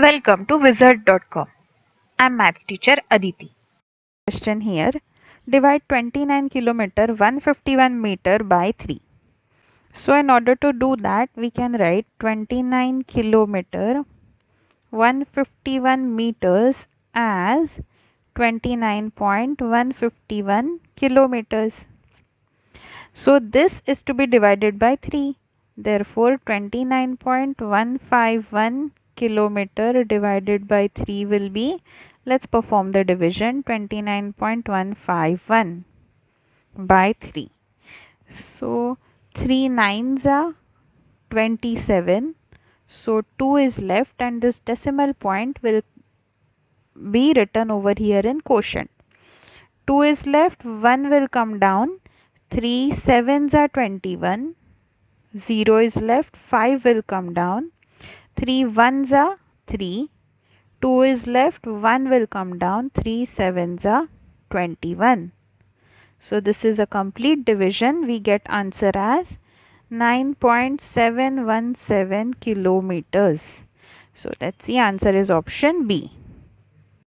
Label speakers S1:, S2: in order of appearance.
S1: Welcome to wizard.com. I'm maths teacher Aditi. Question here. Divide 29 kilometer 151 meter by 3. So in order to do that, we can write 29 kilometer 151 meters as 29.151 kilometers. So this is to be divided by 3. Therefore 29.151 kilometer divided by 3 will be, let's perform the division, 29.151 by 3. So 3 nines are 27. So 2 is left and this decimal point will be written over here in quotient. 2 is left, 1 will come down, 3 sevens are 21. 0 is left, 5 will come down, 3 ones are 3, 2 is left, 1 will come down, 3 sevens are 21. So this is a complete division. We get answer as 9.717 kilometers. So let's see, answer is option B.